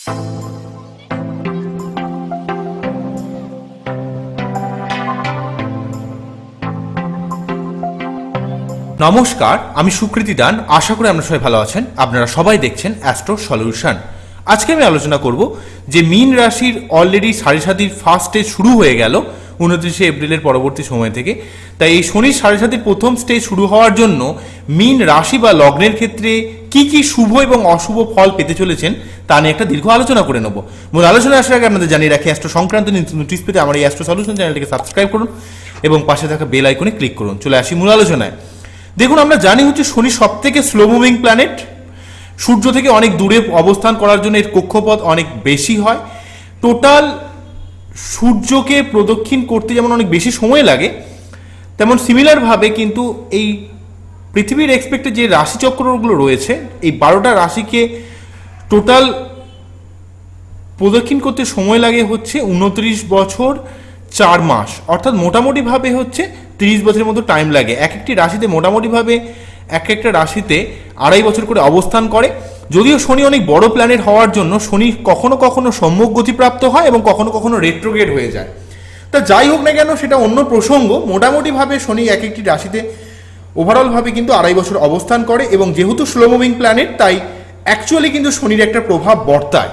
নমস্কার, আমি সুকৃতি দান। আশা করি আপনারা সবাই ভালো আছেন। আপনারা সবাই দেখছেন অ্যাস্ট্রো সলিউশন। আজকে আমি আলোচনা করব যে মীন রাশির অলরেডি সাড়ে সাতির ফার্স্ট স্টেজ শুরু হয়ে গেল 29শে এপ্রিলের পরবর্তী সময় থেকে। তাই এই শনির সাড়ে সাতির প্রথম স্টেজ শুরু হওয়ার জন্য মীন রাশি বা লগ্নের ক্ষেত্রে কি কি শুভ এবং অশুভ ফল পেতে চলেছেন তা নিয়ে একটা দীর্ঘ আলোচনা করে নেব। মূল আলোচনা আসার আগে আপনাদের জানিয়ে রাখি, অ্যাস্ট্রো সংক্রান্ত নোটিশ পেতে আমার এই অ্যাস্ট্রো সলিউশন চ্যানেলটিকে সাবস্ক্রাইব করুন এবং পাশে থাকা বেল আইকনে ক্লিক করুন। চলে আসি মূল আলোচনায়। দেখুন, আমরা জানি হচ্ছে শনি সব থেকে স্লো মুভিং প্ল্যানেট। সূর্য থেকে অনেক দূরে অবস্থান করার জন্য এর কক্ষপথ অনেক বেশি হয়। টোটাল সূর্যকে প্রদক্ষিণ করতে যেমন অনেক বেশি সময় লাগে, তেমন সিমিলারভাবে কিন্তু এই পৃথিবীর এক্সপেক্টে যে রাশিচক্রগুলো রয়েছে, এই 12টা রাশিকে টোটাল প্রদক্ষিণ করতে সময় লাগে হচ্ছে 29 বছর 4 মাস, অর্থাৎ মোটামুটিভাবে হচ্ছে 30 বছরের মতো টাইম লাগে। এক একটি রাশিতে মোটামুটিভাবে এক একটা রাশিতে 2.5 বছর করে অবস্থান করে। যদিও শনি অনেক বড় প্ল্যানেট হওয়ার জন্য শনি কখনো কখনো সম্মুখ গতিপ্রাপ্ত হয় এবং কখনো কখনো রেট্রোগ্রেড হয়ে যায়। তা যাই হোক না কেন, সেটা অন্য প্রসঙ্গ। মোটামুটিভাবে শনি এক একটি রাশিতে ওভারঅলভাবে কিন্তু 2.5 বছর অবস্থান করে এবং যেহেতু স্লো মুভিং প্ল্যানেট, তাই অ্যাকচুয়ালি কিন্তু শনির একটা প্রভাব বর্তায়।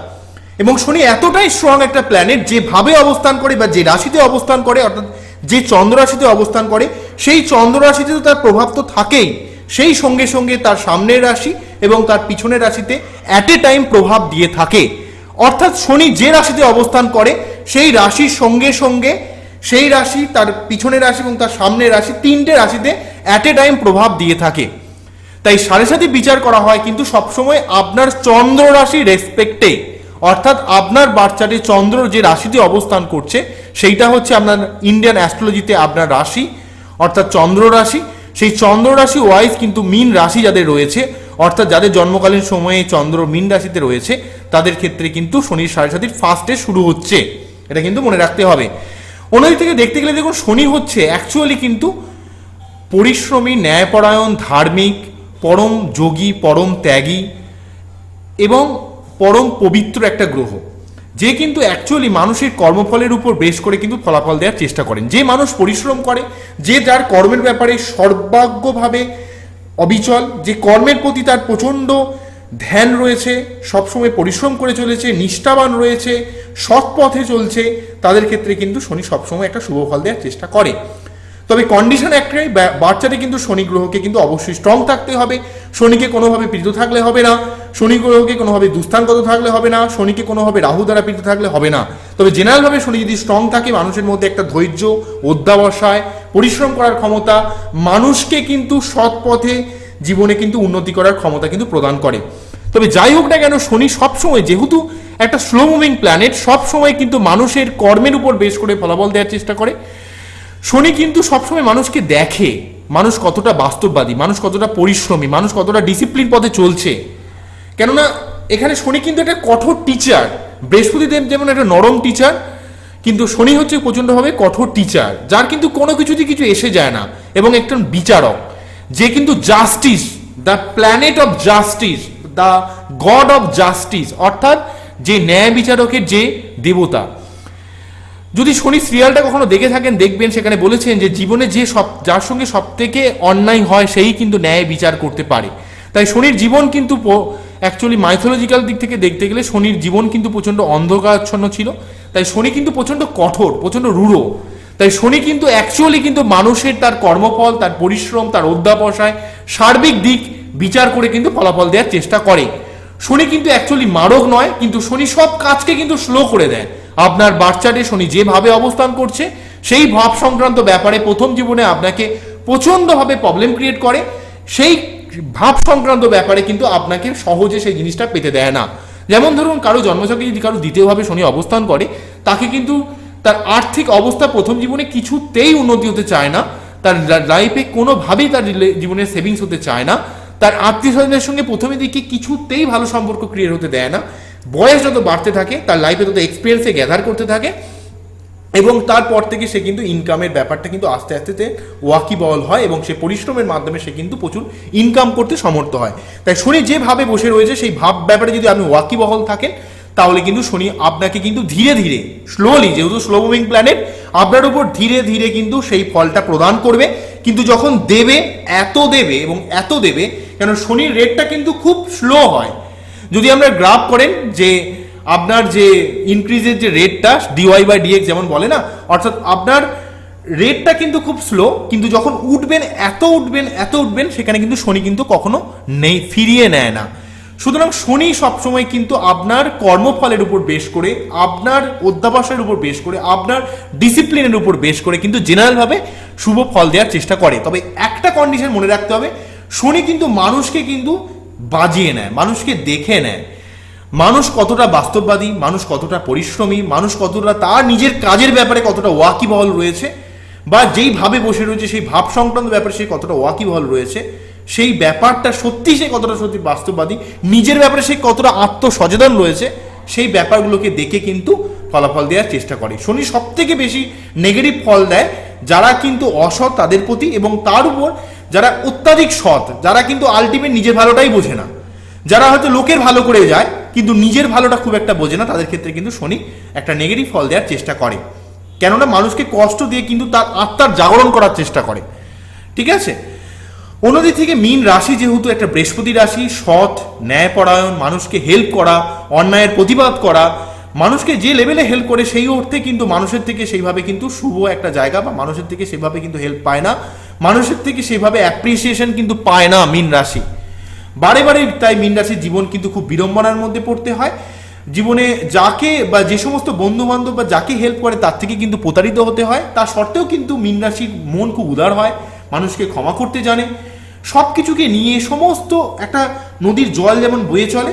এবং শনি এতটাই স্ট্রং একটা প্ল্যানেট, যেভাবে অবস্থান করে বা যে রাশিতে অবস্থান করে, অর্থাৎ যে চন্দ্র রাশিতে অবস্থান করে, সেই চন্দ্র রাশিতে তো তার প্রভাব তো থাকেই, সেই সঙ্গে সঙ্গে তার সামনের রাশি এবং তার পিছনের রাশিতে অ্যাট এ টাইম প্রভাব দিয়ে থাকে। অর্থাৎ শনি যে রাশিতে অবস্থান করে সেই রাশির সঙ্গে সঙ্গে সেই রাশি, তার পিছনের রাশি এবং তার সামনের রাশি, 3টে রাশিতে অ্যাট এ টাইম প্রভাব দিয়ে থাকে। তাই সাড়ে সাথে বিচার করা হয় কিন্তু সবসময় আপনার চন্দ্র রাশি রেসপেক্টে, অর্থাৎ আপনার বাচ্চাটি চন্দ্র যে রাশিতে অবস্থান করছে সেইটা হচ্ছে আপনার ইন্ডিয়ান অ্যাস্ট্রোলজিতে আপনার রাশি, অর্থাৎ চন্দ্র রাশি। সেই চন্দ্র রাশি ওয়াইজ কিন্তু মীন রাশি যাদের রয়েছে, অর্থাৎ যাদের জন্মকালীন সময়ে চন্দ্র মীন রাশিতে রয়েছে, তাদের ক্ষেত্রে কিন্তু শনির সাড়ে সাতির ফার্স্টে শুরু হচ্ছে। এটা কিন্তু মনে রাখতে হবে। অন্যদিক থেকে দেখতে গেলে দেখুন, শনি হচ্ছে অ্যাকচুয়ালি কিন্তু পরিশ্রমী, ন্যায়পরায়ণ, ধার্মিক, পরম যোগী, পরম ত্যাগী এবং পরম পবিত্র একটা গ্রহ, যে কিন্তু অ্যাকচুয়ালি মানুষের কর্মফলের উপর বেশ করে কিন্তু ফলাফল দেওয়ার চেষ্টা করেন। যে মানুষ পরিশ্রম করে, যে যার কর্মের ব্যাপারে সর্বাগ্যভাবে অবিচল, যে কর্মের প্রতি তার প্রচণ্ড ধ্যান রয়েছে, সবসময় পরিশ্রম করে চলেছে, নিষ্ঠাবান রয়েছে, সৎ পথে চলছে, তাদের ক্ষেত্রে কিন্তু শনি সবসময় একটা শুভ ফল দেওয়ার চেষ্টা করে। তবে কন্ডিশন একটাই, বাচ্চাটি কিন্তু শনি গ্রহকে কিন্তু অবশ্যই স্ট্রং থাকতে হবে। শনিকে কোনোভাবে পীড়িত থাকলে হবে না, শনি গ্রহকে কোনোভাবে দুস্থানগত থাকলে হবে না, শনিকে কোনোভাবে রাহু দ্বারা পীড়িত থাকলে হবে না। তবে জেনারেলভাবে শনি যদি স্ট্রং থাকে, মানুষের মধ্যে একটা ধৈর্য, অধ্যাবসায়, পরিশ্রম করার ক্ষমতা, মানুষকে কিন্তু সৎ পথে জীবনে কিন্তু উন্নতি করার ক্ষমতা কিন্তু প্রদান করে। তবে যাই হোক না কেন, শনি সবসময় যেহেতু একটা স্লো মুভিং প্ল্যানেট, সবসময় কিন্তু মানুষের কর্মের উপর বেশ করে ফলাফল দেওয়ার চেষ্টা করে। শনি কিন্তু সবসময় মানুষকে দেখে, মানুষ কতটা বাস্তববাদী, মানুষ কতটা পরিশ্রমী, মানুষ কতটা ডিসিপ্লিন পথে চলছে। কেননা এখানে শনি কিন্তু একটা কঠোর টিচার। বৃহস্পতিদেব যেমন একটা নরম টিচার, কিন্তু শনি হচ্ছে প্রচণ্ডভাবে কঠোর টিচার, যার কিন্তু কোনো কিছুতে কিছু এসে যায় না, এবং একজন বিচারক, যে কিন্তু justice, the planet of justice, the god of justice, অর্থাৎ যে ন্যায় বিচারকের যে দেবতা। যদি শনি সিরিয়ালটা কখনো দেখে থাকেন, দেখবেন সেখানে বলেছেন যে জীবনে যে যার সঙ্গে সব থেকে অন্যায় হয় সেই কিন্তু ন্যায় বিচার করতে পারে। তাই শনির জীবন কিন্তু অ্যাকচুয়ালি মাইথোলজিক্যাল দিক থেকে দেখতে গেলে শনির জীবন কিন্তু প্রচণ্ড অন্ধকারাচ্ছন্ন ছিল। তাই শনি কিন্তু প্রচণ্ড কঠোর, প্রচণ্ড রূঢ়। তাই শনি কিন্তু অ্যাকচুয়ালি কিন্তু মানুষের তার কর্মফল, তার পরিশ্রম, তার অধ্যাবসায়, সার্বিক দিক বিচার করে কিন্তু ফলাফল দেওয়ার চেষ্টা করে। শনি কিন্তু অ্যাকচুয়ালি মারক নয়, কিন্তু শনি সব কাজকে কিন্তু স্লো করে দেয়। আপনার বাচ্চাটি শনি যেভাবে অবস্থান করছে সেই ভাব সংক্রান্ত ব্যাপারে প্রথম জীবনে আপনাকে প্রচণ্ডভাবে প্রবলেম ক্রিয়েট করে, সেই ভাব সংক্রান্ত ব্যাপারে কিন্তু আপনাকে সহজে সেই জিনিসটা পেতে দেয় না। যেমন ধরুন, কারো জন্মছকে যদি কারো দ্বিতীয়ভাবে শনি অবস্থান করে, তাকে কিন্তু তার আর্থিক অবস্থা প্রথম জীবনে কিছুতেই উন্নতি হতে চায় না, তার লাইফে কোনোভাবেই তার জীবনের সেভিংস হতে চায় না, তার আত্মীয় স্বজনের সঙ্গে প্রথমে দিকে কিছুতেই ভালো সম্পর্ক ক্রিয়েট হতে দেয় না। বয়স যত বাড়তে থাকে, তার লাইফে তত এক্সপিরিয়েন্সে গ্যাদার করতে থাকে, এবং তারপর থেকে সে কিন্তু ইনকামের ব্যাপারটা কিন্তু আস্তে আস্তে ওয়াকিবহল হয় এবং সে পরিশ্রমের মাধ্যমে সে কিন্তু প্রচুর ইনকাম করতে সমর্থ হয়। তাই শনি যেভাবে বসে রয়েছে সেই ভাব ব্যাপারে যদি আপনি ওয়াকিবহল থাকেন, তাহলে কিন্তু শনি আপনাকে কিন্তু ধীরে ধীরে স্লোলি, যেহেতু স্লো মুভিং প্ল্যানেট, আপনার উপর ধীরে ধীরে কিন্তু সেই ফলটা প্রদান করবে। কিন্তু যখন দেবে, এত দেবে এবং এত দেবে, কেন শনির রেটটা কিন্তু খুব স্লো হয়। যদি আমরা গ্রাফ করেন যে আপনার যে ইনক্রিজের যে রেটটা dy/dx যেমন বলে না, অর্থাৎ আপনার রেটটা কিন্তু খুব স্লো, কিন্তু যখন উঠবেন এত উঠবেন এত উঠবেন, সেখানে কিন্তু শনি কিন্তু কখনো নেই, ফিরিয়ে নেয় না। সুতরাং শনি সবসময় কিন্তু আপনার কর্মফলের উপর বেশ করে, আপনার অধ্যাবসায়ের উপর বেশ করে, আপনার ডিসিপ্লিনের উপর বেশ করে কিন্তু জেনারেলভাবে শুভ ফল দেওয়ার চেষ্টা করে। তবে একটা কন্ডিশন মনে রাখতে হবে, শনি কিন্তু মানুষকে কিন্তু বাজিয়ে নেয়, মানুষকে দেখে নেয়। মানুষ কতটা বাস্তববাদী, মানুষ কতটা পরিশ্রমী, মানুষ কতটা তার নিজের কাজের ব্যাপারে কতটা ওয়াকিবহল রয়েছে, বা যেই ভাবে বসে রয়েছে সেই ভাব সংক্রান্ত ব্যাপারে সে কতটা ওয়াকিবহল রয়েছে, সেই ব্যাপারটা সত্যি সে কতটা সত্যি বাস্তববাদী, নিজের ব্যাপারে সে কতটা আত্মসচেতন রয়েছে, সেই ব্যাপারগুলোকে দেখে কিন্তু ফলাফল দেওয়ার চেষ্টা করে। শনি সব থেকে বেশি নেগেটিভ ফল দেয় যারা কিন্তু অসৎ তাদের প্রতি, এবং তার উপর যারা অত্যাধিক সৎ, যারা কিন্তু আলটিমেট নিজের ভালোটাই বোঝে না, যারা হয়তো লোকের ভালো করে যায় কিন্তু নিজের ভালোটা খুব একটা বোঝে না, তাদের ক্ষেত্রে কিন্তু শনি একটা নেগেটিভ ফল দেওয়ার চেষ্টা করে। কেননা মানুষকে কষ্ট দিয়ে কিন্তু তার আত্মার জাগরণ করার চেষ্টা করে। ঠিক আছে, অন্যদিক থেকে মীন রাশি যেহেতু একটা বৃহস্পতি রাশি, সৎ, ন্যায়পরায়ণ, মানুষকে হেল্প করা, অন্যায়ের প্রতিবাদ করা, মানুষকে যে লেভেলে হেল্প করে সেই অর্থে কিন্তু মানুষের থেকে সেইভাবে কিন্তু শুভ একটা জায়গা, বা মানুষের থেকে সেভাবে কিন্তু হেল্প পায় না, মানুষের থেকে সেভাবে অ্যাপ্রিসিয়েশন কিন্তু পায় না মীন রাশি। বারে বারে তাই মীন রাশির জীবন কিন্তু খুব বিড়ম্বনার মধ্যে পড়তে হয়। জীবনে যাকে বা যে সমস্ত বন্ধু বান্ধব বা যাকে হেল্প করে তার থেকে কিন্তু প্রতারিত হতে হয়। তা সত্ত্বেও কিন্তু মীন রাশির মন খুব উদার হয়, মানুষকে ক্ষমা করতে জানে, সব কিছুকে নিয়ে সমস্ত একটা নদীর জল যেমন বয়ে চলে।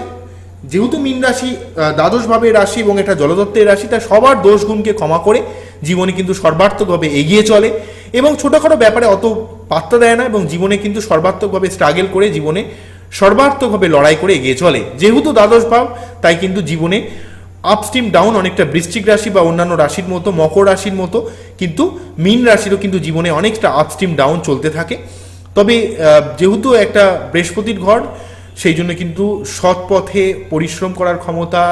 যেহেতু মীন রাশি দ্বাদশ ভাবের রাশি এবং একটা জলতত্ত্বের রাশি, তাই সবার দোষ গুণকে ক্ষমা করে জীবনে কিন্তু সর্বাত্মকভাবে এগিয়ে চলে, এবং ছোটোখাটো ব্যাপারে অত পাত্তা দেয় না, এবং জীবনে কিন্তু সর্বাত্মকভাবে স্ট্রাগল করে জীবনে সর্বাত্মকভাবে লড়াই করে এগিয়ে চলে। যেহেতু দ্বাদশ ভাব, তাই কিন্তু জীবনে আপস্ট্রিম ডাউন অনেকটা বৃশ্চিক রাশি বা অন্যান্য রাশির মতো, মকর রাশির মতো কিন্তু মীন রাশিরও কিন্তু জীবনে অনেকটা আপস্ট্রিম ডাউন চলতে থাকে। তবে যেহেতু একটা বৃহস্পতির ঘর, সেই জন্য কিন্তু সৎ পথে পরিশ্রম করার ক্ষমতা,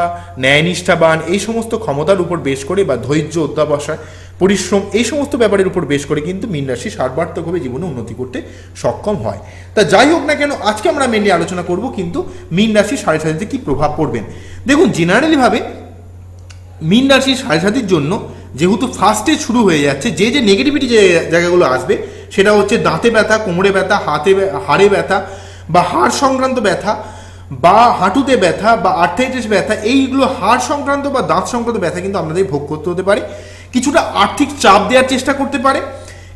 ন্যায়নিষ্ঠাবান, এই সমস্ত ক্ষমতার উপর বেশ করে, বা ধৈর্য, অধ্যাবসায়, পরিশ্রম, এই সমস্ত ব্যাপারের উপর বেশ করে কিন্তু মীন রাশি সর্বাত্মকভাবে জীবনে উন্নতি করতে সক্ষম হয়। তা যাই হোক না কেন, আজকে আমরা মেনলি আলোচনা করব কিন্তু মীন রাশির সাড়ে সাথীতে কী প্রভাব পড়বেন। দেখুন, জেনারেলিভাবে মীন রাশির সাড়ে সাথীর জন্য যেহেতু ফার্স্টে শুরু হয়ে যাচ্ছে, যে যে নেগেটিভিটি যে জায়গাগুলো আসবে, সেটা হচ্ছে দাঁতে ব্যথা, কোমরে ব্যথা, হাড়ে ব্যথা, বা হাড় সংক্রান্ত ব্যথা, বা হাঁটুতে ব্যথা, বা আর্থাইটিস ব্যথা, এইগুলো হাড় সংক্রান্ত বা দাঁত সংক্রান্ত ব্যথা কিন্তু আপনাদের ভোগ করতে হতে পারে। কিছুটা আর্থিক চাপ দেওয়ার চেষ্টা করতে পারে,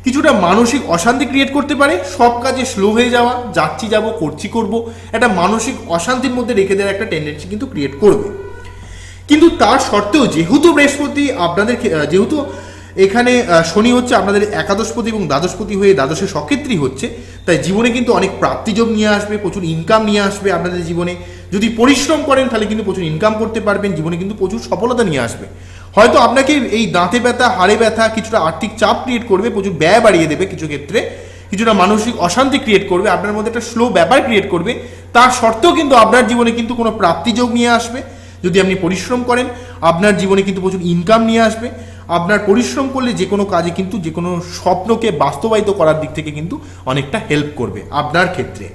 কিছুটা মানসিক অশান্তি ক্রিয়েট করতে পারে, সব কাজে স্লো হয়ে যাওয়া, যাচ্ছি যাব, করছি করব, একটা মানসিক অশান্তির মধ্যে রেখে দেওয়ার একটা টেন্ডেন্সি কিন্তু ক্রিয়েট করবে। কিন্তু তার সত্ত্বেও যেহেতু বৃহস্পতি আপনাদের, যেহেতু এখানে শনি হচ্ছে আপনাদের একাদশপতি এবং দ্বাদশপতি হয়ে দ্বাদশে সক্ষেত্রী হচ্ছে, তাই জীবনে কিন্তু অনেক প্রাপ্তিযোগ নিয়ে আসবে, প্রচুর ইনকাম নিয়ে আসবে আপনাদের জীবনে। যদি পরিশ্রম করেন তাহলে কিন্তু প্রচুর ইনকাম করতে পারবেন, জীবনে কিন্তু প্রচুর সফলতা নিয়ে আসবে। হয়তো আপনাকে এই দাঁতে ব্যথা, হাড়ে ব্যথা কিছুটা আর্থিক চাপ ক্রিয়েট করবে, প্রচুর ব্যয় বাড়িয়ে দেবে কিছু ক্ষেত্রে, কিছুটা মানসিক অশান্তি ক্রিয়েট করবে, আপনার মধ্যে একটা স্লো ব্যাপার ক্রিয়েট করবে। তার সত্ত্বেও কিন্তু আপনার জীবনে কিন্তু কোনো প্রাপ্তিযোগ নিয়ে আসবে। যদি আপনি পরিশ্রম করেন, আপনার জীবনে কিন্তু প্রচুর ইনকাম নিয়ে আসবে। আপনার পরিশ্রম করলে যে কোনো কাজে কিন্তু, যে কোনো স্বপ্নকে বাস্তবায়িত করার দিক থেকে কিন্তু অনেকটা হেল্প করবে আপনার ক্ষেত্রে।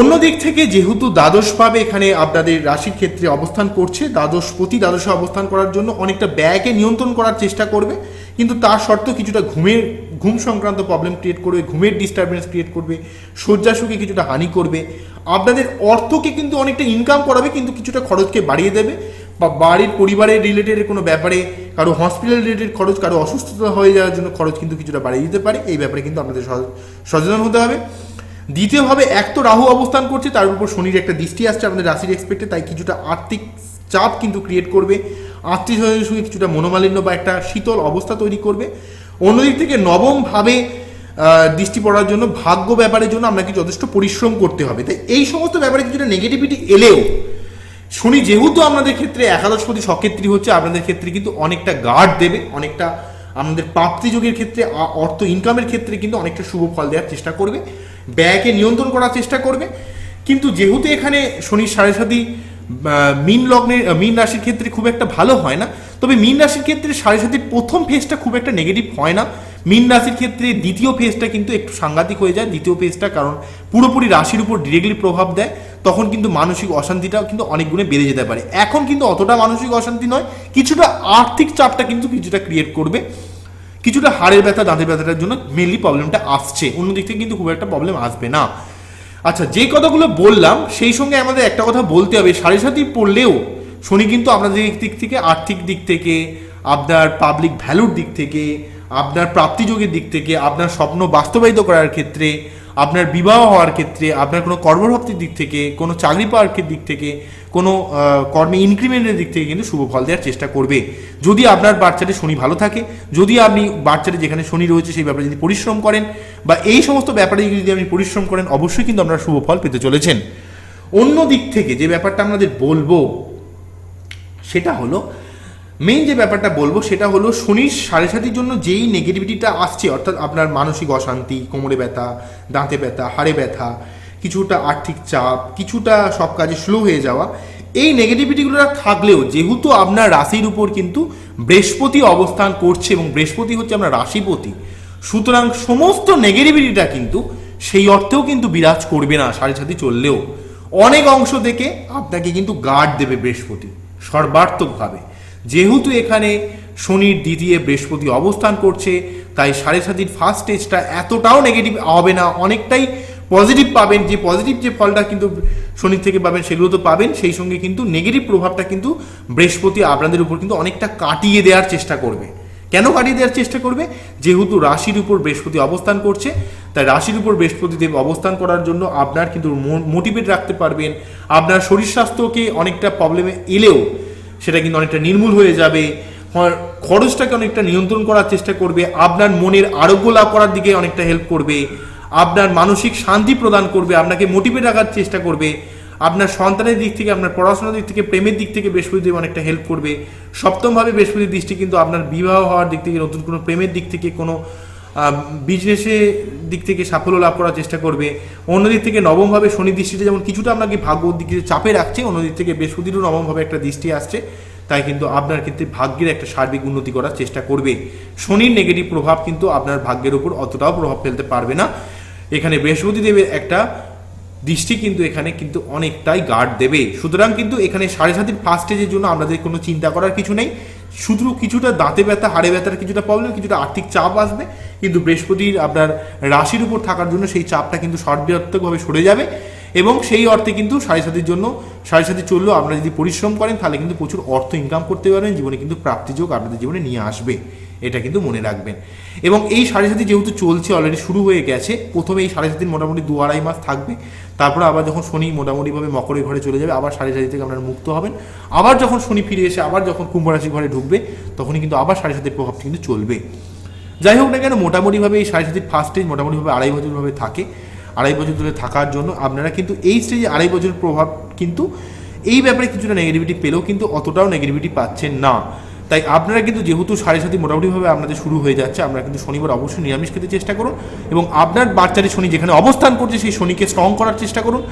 অন্যদিক থেকে যেহেতু দ্বাদশভাবে এখানে আপনাদের রাশির ক্ষেত্রে অবস্থান করছে, দ্বাদশপতি দ্বাদশে অবস্থান করার জন্য অনেকটা ব্যয়কে নিয়ন্ত্রণ করার চেষ্টা করবে, কিন্তু তার সত্ত্বেও কিছুটা ঘুম সংক্রান্ত প্রবলেম ক্রিয়েট করবে, ঘুমের ডিস্টারবেন্স ক্রিয়েট করবে, শয্যাসুখে কিছুটা হানি করবে। আপনাদের অর্থকে কিন্তু অনেকটা ইনকাম করাবে, কিন্তু কিছুটা খরচকে বাড়িয়ে দেবে, বা বাড়ির পরিবারের রিলেটেড কোনো ব্যাপারে, কারো হসপিটাল রিলেটেড খরচ, কারো অসুস্থতা হয়ে যাওয়ার জন্য খরচ কিন্তু কিছুটা বাড়িয়ে দিতে পারে। এই ব্যাপারে কিন্তু আপনাদের সচেতন হতে হবে। দ্বিতীয়ভাবে, এক তো রাহু অবস্থান করছে, তার উপর শনির একটা দৃষ্টি আসছে আপনাদের রাশির এক্সপেক্টে, তাই কিছুটা আর্থিক চাপ কিন্তু ক্রিয়েট করবে, আত্মীয় স্বজনের সঙ্গে কিছুটা মনোমালিন্য বা একটা শীতল অবস্থা তৈরি করবে। অন্যদিক থেকে নবমভাবে দৃষ্টি পড়ার জন্য, ভাগ্য ব্যাপারের জন্য আপনাকে যথেষ্ট পরিশ্রম করতে হবে। তাই এই সমস্ত ব্যাপারে কিছুটা নেগেটিভিটি এলেও, শনি যেহেতু আপনাদের ক্ষেত্রে একাদশপতি সক্ষেত্রী হচ্ছে, আপনাদের ক্ষেত্রে কিন্তু অনেকটা গার্ড দেবে, অনেকটা আমাদের প্রাপ্তিযোগের ক্ষেত্রে, অর্থ ইনকামের ক্ষেত্রে কিন্তু অনেকটা শুভ ফল দেওয়ার চেষ্টা করবে, ব্যয়কে নিয়ন্ত্রণ করার চেষ্টা করবে। কিন্তু যেহেতু এখানে শনির সাড়ে সাথী মীন রাশির ক্ষেত্রে খুব একটা ভালো হয় না। তবে মীন রাশির ক্ষেত্রে সাড়ে সাতির প্রথম ফেজটা খুব একটা নেগেটিভ হয় না। মীন রাশির ক্ষেত্রে দ্বিতীয় ফেজটা কিন্তু একটু সাংঘাতিক হয়ে যায়। দ্বিতীয় ফেজটা কারণ পুরোপুরি রাশির উপর ডিরেক্টলি প্রভাব দেয়, তখন কিন্তু মানসিক অশান্তিটাও কিন্তু অনেক গুণে বেড়ে যেতে পারে। এখন কিন্তু অতটা মানসিক অশান্তি নয়, কিছুটা আর্থিক চাপটা কিন্তু কিছুটা ক্রিয়েট করবে, কিছুটা হাড়ের ব্যথা দাঁতের ব্যথাটার জন্য মেনলি প্রবলেমটা আসছে, অন্যদিক থেকে কিন্তু খুব একটা প্রবলেম আসবে না। আচ্ছা, যে কথাগুলো বললাম সেই সঙ্গে আমাদের একটা কথা বলতে হবে, সাড়ে সাতি পড়লেও শনি কিন্তু আপনাদের দিক থেকে, আর্থিক দিক থেকে, আপনার পাবলিক ভ্যালুর দিক থেকে, আপনার প্রাপ্তিযোগের দিক থেকে, আপনার স্বপ্ন বাস্তবায়িত করার ক্ষেত্রে, আপনার বিবাহ হওয়ার ক্ষেত্রে, আপনার কোনো কর্মপ্রাপ্তির দিক থেকে, কোনো চাকরি পাওয়ার দিক থেকে, কোনো কর্মে ইনক্রিমেন্টের দিক থেকে কিন্তু শুভ ফল দেওয়ার চেষ্টা করবে। যদি আপনার বাচ্চাটি শনি ভালো থাকে, যদি আপনি বাচ্চাটি যেখানে শনি রয়েছে সেই ব্যাপারে যদি পরিশ্রম করেন, বা এই সমস্ত ব্যাপারে যদি আপনি পরিশ্রম করেন, অবশ্যই কিন্তু আপনারা শুভ ফল পেতে চলেছেন। অন্য দিক থেকে যে ব্যাপারটা আমাদের বলবো সেটা হলো, মেইন যে ব্যাপারটা বলবো সেটা হলো শনির সাড়ে সাতির জন্য যেই নেগেটিভিটিটা আসছে, অর্থাৎ আপনার মানসিক অশান্তি, কোমরে ব্যথা, দাঁতে ব্যথা, হাড়ে ব্যথা, কিছুটা আর্থিক চাপ, কিছুটা সব কাজে স্লো হয়ে যাওয়া, এই নেগেটিভিটিগুলো থাকলেও যেহেতু আপনার রাশির উপর কিন্তু বৃহস্পতি অবস্থান করছে এবং বৃহস্পতি হচ্ছে আপনার রাশিপতি, সুতরাং সমস্ত নেগেটিভিটিটা কিন্তু সেই অর্থেও কিন্তু বিরাজ করবে না। সাড়ে সাতি চললেও অনেক অংশ থেকে আপনাকে কিন্তু গার্ড দেবে বৃহস্পতি সর্বাত্মকভাবে। যেহেতু এখানে শনির দ্বিতীয় বৃহস্পতি অবস্থান করছে, তাই সাড়ে সাতির ফার্স্ট স্টেজটা এতটাও নেগেটিভ হবে না, অনেকটাই পজিটিভ পাবেন। যে পজিটিভ যে ফলটা কিন্তু শনির থেকে পাবেন সেগুলো তো পাবেন, সেই সঙ্গে কিন্তু নেগেটিভ প্রভাবটা কিন্তু বৃহস্পতি আপনাদের উপর কিন্তু অনেকটা কাটিয়ে দেওয়ার চেষ্টা করবে। কেন কাটিয়ে দেওয়ার চেষ্টা করবে? যেহেতু রাশির উপর বৃহস্পতি অবস্থান করছে, তাই রাশির উপর বৃহস্পতি দেব অবস্থান করার জন্য আপনার কিন্তু মোটিভেট রাখতে পারবেন। আপনার শরীর স্বাস্থ্যকে অনেকটা প্রবলেমে এলেও সেটা কিন্তু অনেকটা নির্মূল হয়ে যাবে, খরচটাকে অনেকটা নিয়ন্ত্রণ করার চেষ্টা করবে, আপনার মনের আরোগ্য লাভ করার দিকে অনেকটা হেল্প করবে, আপনার মানসিক শান্তি প্রদান করবে, আপনাকে মোটিভেট রাখার চেষ্টা করবে, আপনার সন্তানের দিক থেকে, আপনার পড়াশোনার দিক থেকে, প্রেমের দিক থেকে বৃহস্পতিদেব অনেকটা হেল্প করবে। সপ্তমভাবে বৃহস্পতির দৃষ্টি কিন্তু আপনার বিবাহ হওয়ার দিক থেকে, নতুন কোনো প্রেমের দিক থেকে, কোনো বিজনেসের দিক থেকে সাফল্য লাভ করার চেষ্টা করবে। অন্যদিক থেকে নবমভাবে শনি দৃষ্টিতে যেমন কিছুটা আপনাকে ভাগ্যর দিকে চাপে রাখছে, অন্যদিক থেকে বৃহস্পতিরও নবমভাবে একটা দৃষ্টি আসছে, তাই কিন্তু আপনার ক্ষেত্রে ভাগ্যের একটা সার্বিক উন্নতি করার চেষ্টা করবে। শনির নেগেটিভ প্রভাব কিন্তু আপনার ভাগ্যের উপর অতটাও প্রভাব ফেলতে পারবে না। এখানে বৃহস্পতি দেবের একটা দৃষ্টি কিন্তু এখানে কিন্তু অনেকটাই গার্ড দেবে। সুতরাং কিন্তু এখানে সাড়ে সাতির ফার্স্ট স্টেজের জন্য আমাদের কোনো চিন্তা করার কিছু নেই। শুধু কিছুটা দাঁতে ব্যথা, হাড়ে ব্যথার কিছুটা প্রবলেম, কিছুটা আর্থিক চাপ আসবে, কিন্তু বৃহস্পতির আপনার রাশির উপর থাকার জন্য সেই চাপটা কিন্তু সর্বাত্মকভাবে সরে যাবে। এবং সেই অর্থে কিন্তু সাড়ে সাতির জন্য, সাড়ে সাতি চললেও আপনারা যদি পরিশ্রম করেন তাহলে কিন্তু প্রচুর অর্থ ইনকাম করতে পারবেন, জীবনে কিন্তু প্রাপ্তিযোগ আপনাদের জীবনে নিয়ে আসবে, এটা কিন্তু মনে রাখবেন। এবং এই সাড়ে সাতি যেহেতু চলছে, অলরেডি শুরু হয়ে গেছে, প্রথমে এই সাড়ে সাতির মোটামুটি 2-2.5 মাস থাকবে, তারপরে আবার যখন শনি মোটামুটিভাবে মকরের ঘরে চলে যাবে, আবার সাড়ে সাতি থেকে আপনারা মুক্ত হবেন। আবার যখন শনি ফিরে এসে আবার যখন কুম্ভ রাশির ঘরে ঢুকবে, তখনই কিন্তু আবার সাড়ে সাতির প্রভাবটা কিন্তু চলবে। যাই হোক না কেন, মোটামুটিভাবে এই সাড়ে সাতির ফার্স্ট স্টেজ মোটামুটিভাবে 2.5 বছরভাবে থাকে। 2.5 বছর ধরে থাকার জন্য আপনারা কিন্তু এই স্টেজে 2.5 বছরের প্রভাব কিন্তু এই ব্যাপারে কিছুটা নেগেটিভিটি পেলেও কিন্তু অতটাও নেগেটিভিটি পাচ্ছেন না। তাই আপনারা কিন্তু যেহেতু সাড়ে সাতি মোটামুটিভাবে আপনাদের শুরু হয়ে যাচ্ছে, আপনারা কিন্তু শনিবার অবশ্যই নিরামিষ খেতে চেষ্টা করুন, এবং আপনার বাচ্চাটি শনি যেখানে অবস্থান করছে সেই শনিকে স্ট্রং করার চেষ্টা করুন।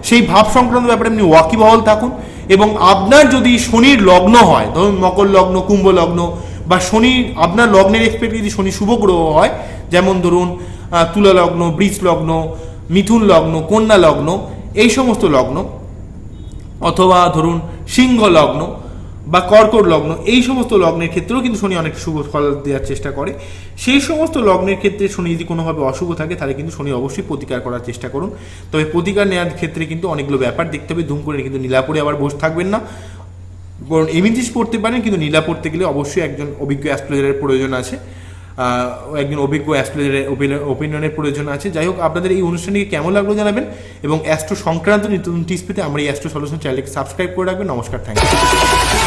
সেই ভাব সংক্রান্ত ব্যাপারে আপনি ওয়াকিবহাল থাকুন। এবং আপনার যদি শনির লগ্ন হয়, ধরুন মকর লগ্ন, কুম্ভ লগ্ন, বা শনি আপনার লগ্নের এক্সপেক্ট যদি শনি শুভ গ্রহ হয়, যেমন ধরুন তুলা লগ্ন, বৃষ লগ্ন, মিথুন লগ্ন, কন্যা লগ্ন, এই সমস্ত লগ্ন, অথবা ধরুন সিংহ লগ্ন বা কর্কট লগ্ন, এই সমস্ত লগ্নের ক্ষেত্রেও কিন্তু শনি অনেক শুভ ফল দেওয়ার চেষ্টা করে। সেই সমস্ত লগ্নের ক্ষেত্রে শনি যদি কোনোভাবে অশুভ থাকে তাহলে কিন্তু শনি অবশ্যই প্রতিকার করার চেষ্টা করুন। তবে প্রতিকার নেওয়ার ক্ষেত্রে কিন্তু অনেকগুলো ব্যাপার দেখতে হবে। দুম করে কিন্তু নীলা পরে আবার বসে থাকবেন না, বরং এমিথিস পড়তে পারেন, কিন্তু নীলা পড়তে গেলে অবশ্যই একজন অভিজ্ঞ অ্যাস্ট্রোলজারের প্রয়োজন আছে, একজন অভিজ্ঞ অ্যাস্ট্রোলজারের ওপিনিয়নের প্রয়োজন আছে। যাই হোক, আপনাদের এই অনুষ্ঠানটিকে কেমন লাগলো জানাবেন, এবং অ্যাস্ট্রো সংক্রান্ত নতুন টিপস পেতে আমার এই অ্যাস্ট্রো সলিউশন চ্যানেলকে সাবস্ক্রাইব করে রাখবেন। নমস্কার, থ্যাংক ইউ।